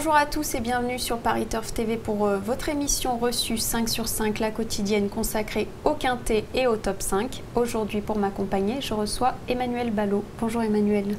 Bonjour à tous et bienvenue sur Paris Turf TV pour votre émission reçue 5 sur 5, la quotidienne consacrée au quintet et au top 5. Aujourd'hui, pour m'accompagner, je reçois Emmanuel Ballot. Bonjour Emmanuel.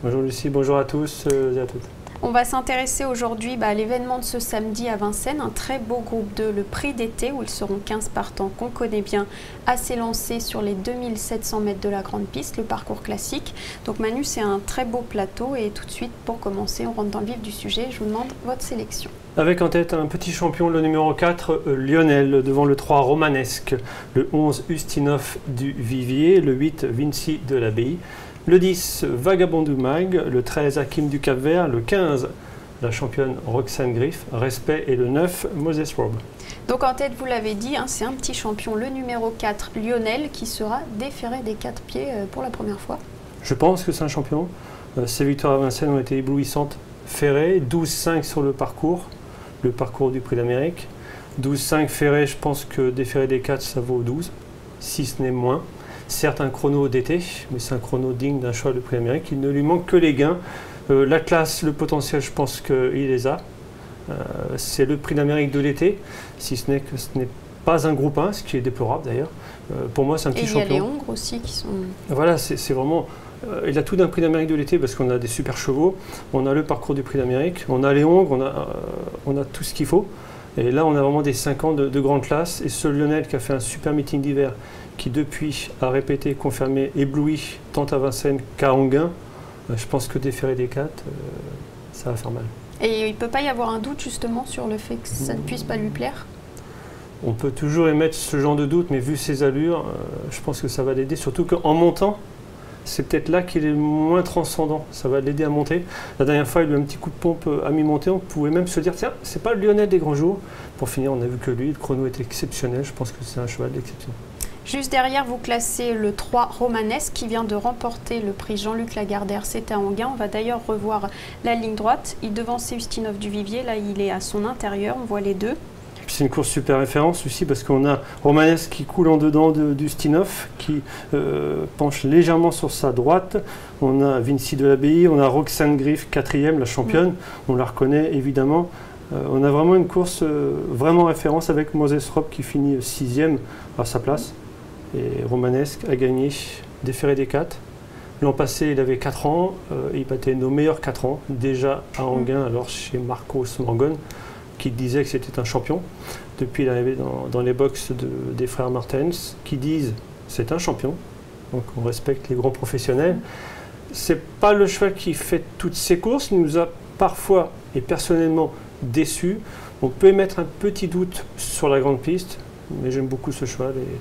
Bonjour Lucie, bonjour à tous et à toutes. On va s'intéresser aujourd'hui à l'événement de ce samedi à Vincennes, un très beau groupe 2, le prix d'été, où ils seront 15 partants qu'on connaît bien, à s'élancer sur les 2700 mètres de la grande piste, le parcours classique. Donc Manu, c'est un très beau plateau et tout de suite, pour commencer, on rentre dans le vif du sujet. Je vous demande votre sélection. Avec en tête un petit champion, le numéro 4, Lionel, devant le 3, Romanesque, le 11, Ustinov du Vivier, le 8, Vinci de l'Abbaye, le 10, Vagabondou Mag, le 13, Hakim du Cap-Vert, le 15, la championne Roxane Griff, Respect, et le 9, Moses Robe. Donc en tête, vous l'avez dit, c'est un petit champion, le numéro 4, Lionel, qui sera déféré des 4 pieds pour la première fois. Je pense que c'est un champion. Ses victoires à Vincennes ont été éblouissantes. Ferré, 12-5 sur le parcours du Prix d'Amérique. 12-5 Ferré, je pense que déféré des 4, ça vaut 12, si ce n'est moins. Certes un chrono d'été, mais c'est un chrono digne d'un choix de Prix d'Amérique. Il ne lui manque que les gains. La classe, le potentiel, je pense qu'il les a. C'est le Prix d'Amérique de l'été, si ce n'est que ce n'est pas un groupe 1, ce qui est déplorable d'ailleurs. Pour moi, c'est un petit champion. Et il y a les Hongres aussi qui sont... Voilà, c'est vraiment... il a tout d'un Prix d'Amérique de l'été parce qu'on a des super chevaux, on a le parcours du Prix d'Amérique, on a les Hongres, on a tout ce qu'il faut. Et là, on a vraiment des 5 ans de grande classe. Et ce Lionel qui a fait un super meeting d'hiver, qui depuis a répété, confirmé, ébloui, tant à Vincennes qu'à Anguin, je pense que déférer des 4, ça va faire mal. Et il ne peut pas y avoir un doute justement sur le fait que ça ne puisse pas lui plaire? On peut toujours émettre ce genre de doute, mais vu ses allures, je pense que ça va l'aider, surtout qu'en montant, c'est peut-être là qu'il est le moins transcendant. Ça va l'aider à monter. La dernière fois, il a eu un petit coup de pompe à mi-montée. On pouvait même se dire, tiens, c'est pas le Lionel des grands jours. Pour finir, on a vu que lui, le chrono était exceptionnel. Je pense que c'est un cheval d'exception. Juste derrière, vous classez le 3 Romanesque qui vient de remporter le prix Jean-Luc Lagardère. C'est à Anguin. On va d'ailleurs revoir la ligne droite. Il devance Ustinov du Vivier. Là, il est à son intérieur. On voit les deux. C'est une course super référence aussi parce qu'on a Romanesque qui coule en dedans d'Ustinov, qui penche légèrement sur sa droite. On a Vinci de l'Abbaye, on a Roxane Griff, 4e, la championne. On la reconnaît évidemment. On a vraiment une course vraiment référence avec Moses Robe qui finit 6e à sa place. Et Romanesque a gagné, déféré des 4. L'an passé, il avait 4 ans. Il battait nos meilleurs 4 ans, déjà à Anguin, alors chez Marcos Mangone, qui disait que c'était un champion. Depuis, il est arrivé dans les box des frères Martens, qui disent c'est un champion. Donc on respecte les grands professionnels. C'est pas le cheval qui fait toutes ses courses. Il nous a parfois et personnellement déçus. On peut émettre un petit doute sur la grande piste, mais j'aime beaucoup ce cheval et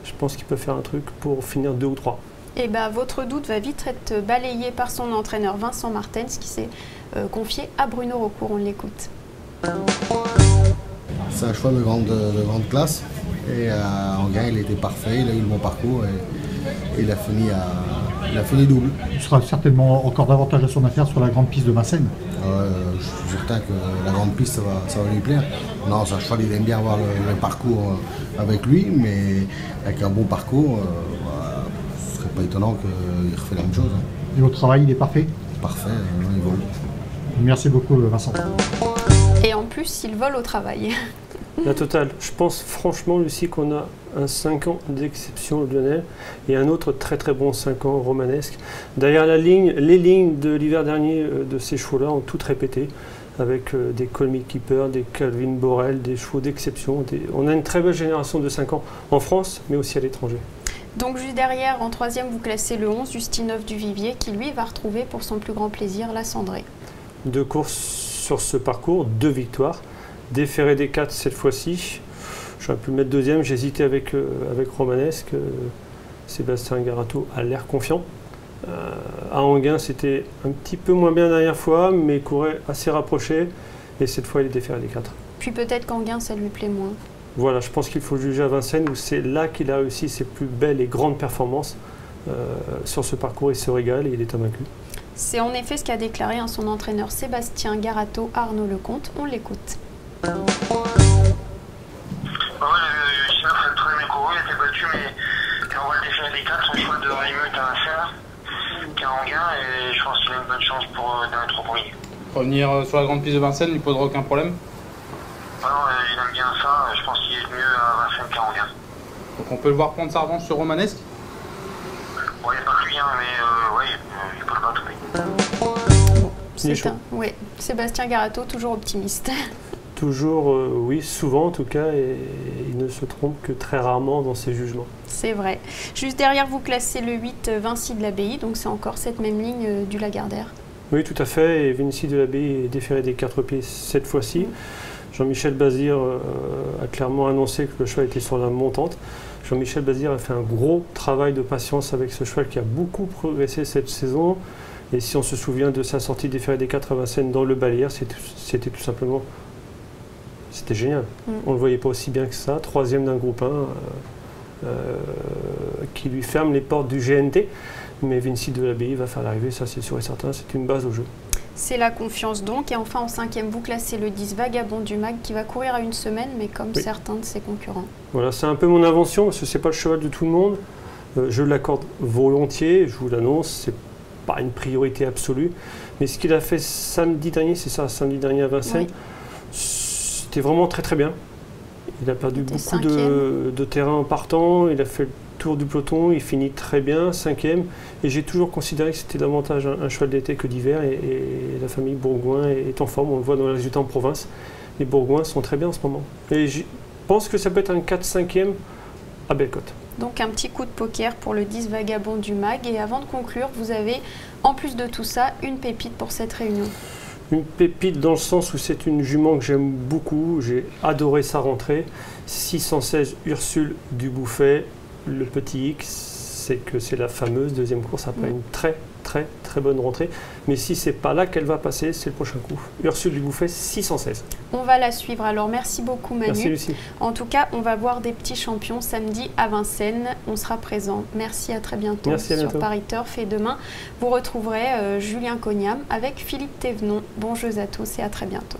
je pense qu'il peut faire un truc pour finir 2 ou 3. Et votre doute va vite être balayé par son entraîneur Vincent Martens qui s'est confié à Bruno Raucourt. On l'écoute. C'est un cheval de grande classe et en gain il était parfait, il a eu le bon parcours et il a fini double. Il sera certainement encore davantage à son affaire sur la grande piste de Vincennes. Je suis certain que la grande piste ça va lui plaire. Non, c'est un cheval, il aime bien avoir le parcours avec lui, mais avec un bon parcours, ce ne serait pas étonnant qu'il refait la même chose. Et au travail, il est parfait? Parfait, il vole. Merci beaucoup Vincent. Et en plus, il vole au travail. La totale. Je pense franchement, Lucie, qu'on a un 5 ans d'exception, le Lionel, et un autre très très bon 5 ans romanesque. Derrière la ligne, les lignes de l'hiver dernier de ces chevaux-là ont toutes répété, avec des Call Me Keeper, des Calvin Borel, des chevaux d'exception. On a une très belle génération de 5 ans en France, mais aussi à l'étranger. Donc juste derrière, en 3e, vous classez le 11, Ustinov du Vivier, qui lui va retrouver pour son plus grand plaisir la Cendrée. 2 courses sur ce parcours, 2 victoires. Déféré des 4 cette fois-ci. J'aurais pu le mettre 2e, j'hésitais avec Romanesque. Sébastien Garato a l'air confiant. À Anguin, c'était un petit peu moins bien la dernière fois, mais il courait assez rapproché. Et cette fois, il est déféré des 4. Puis peut-être qu'Anguin, ça lui plaît moins. Voilà, je pense qu'il faut juger à Vincennes, où c'est là qu'il a réussi ses plus belles et grandes performances. Sur ce parcours, il se régale et il est invaincu. C'est en effet ce qu'a déclaré son entraîneur Sébastien Garato à Arnaud Lecomte. On l'écoute. Le chef a très bien couru, il a été battu, mais quand on va le déférer des 4, son choix de Raymond à faire, qui est en gain, et je pense qu'il a une bonne chance d'être au premier. Revenir sur la grande piste de Vincennes lui posera aucun problème? Ah non, il aime bien ça, je pense qu'il est mieux à Vincennes qu'à Anguin. Donc on peut le voir prendre sa revanche sur Romanesque? Bon, il n'y a pas que lui, hein, mais ouais, il peut le battre, oui. Ouais, Sébastien Garato, toujours optimiste. Toujours, oui, souvent en tout cas, et il ne se trompe que très rarement dans ses jugements. C'est vrai. Juste derrière, vous classez le 8 Vinci de l'Abbaye, donc c'est encore cette même ligne du Lagardère. Oui, tout à fait, et Vinci de l'Abbaye est déféré des 4 pieds cette fois-ci. Jean-Michel Bazir a clairement annoncé que le cheval était sur la montante. Jean-Michel Bazir a fait un gros travail de patience avec ce cheval qui a beaucoup progressé cette saison. Et si on se souvient de sa sortie déférée des 4 à Vincennes dans le Balière, c'était tout simplement... C'était génial. On ne le voyait pas aussi bien que ça. 3e d'un groupe 1 qui lui ferme les portes du GNT. Mais Vinci de l'Abbaye va faire l'arrivée, ça c'est sûr et certain. C'est une base au jeu. C'est la confiance donc. Et enfin en 5e, vous classez le 10 Vagabond du Mag qui va courir à une semaine, mais comme certains de ses concurrents. Voilà, c'est un peu mon invention parce que ce n'est pas le cheval de tout le monde. Je l'accorde volontiers, je vous l'annonce. C'est pas une priorité absolue. Mais ce qu'il a fait samedi dernier, c'est ça, samedi dernier à Vincennes. C'était vraiment très très bien. Il a perdu beaucoup de terrain en partant, il a fait le tour du peloton, il finit très bien, 5e. Et j'ai toujours considéré que c'était davantage un cheval d'été que d'hiver. Et la famille Bourgoin est en forme, on le voit dans les résultats en province. Les Bourgoins sont très bien en ce moment. Et je pense que ça peut être un 4-5e à Bellecote. Donc un petit coup de poker pour le 10 Vagabond du Mag. Et avant de conclure, vous avez, en plus de tout ça, une pépite pour cette réunion. Une pépite dans le sens où c'est une jument que j'aime beaucoup, j'ai adoré sa rentrée. 616 Ursule Dubouffet, le petit X, c'est que c'est la fameuse 2e course après une très bonne rentrée. Mais si c'est pas là qu'elle va passer, c'est le prochain coup. Ursule Dubouffet, 616. On va la suivre alors, merci beaucoup Manu. Merci Lucie. En tout cas, on va voir des petits champions samedi à Vincennes, on sera présent. Merci, à très bientôt. Merci, à bientôt. Sur Paris Turf. Et demain, vous retrouverez Julien Cognam avec Philippe Thévenon. Bon jeu à tous et à très bientôt.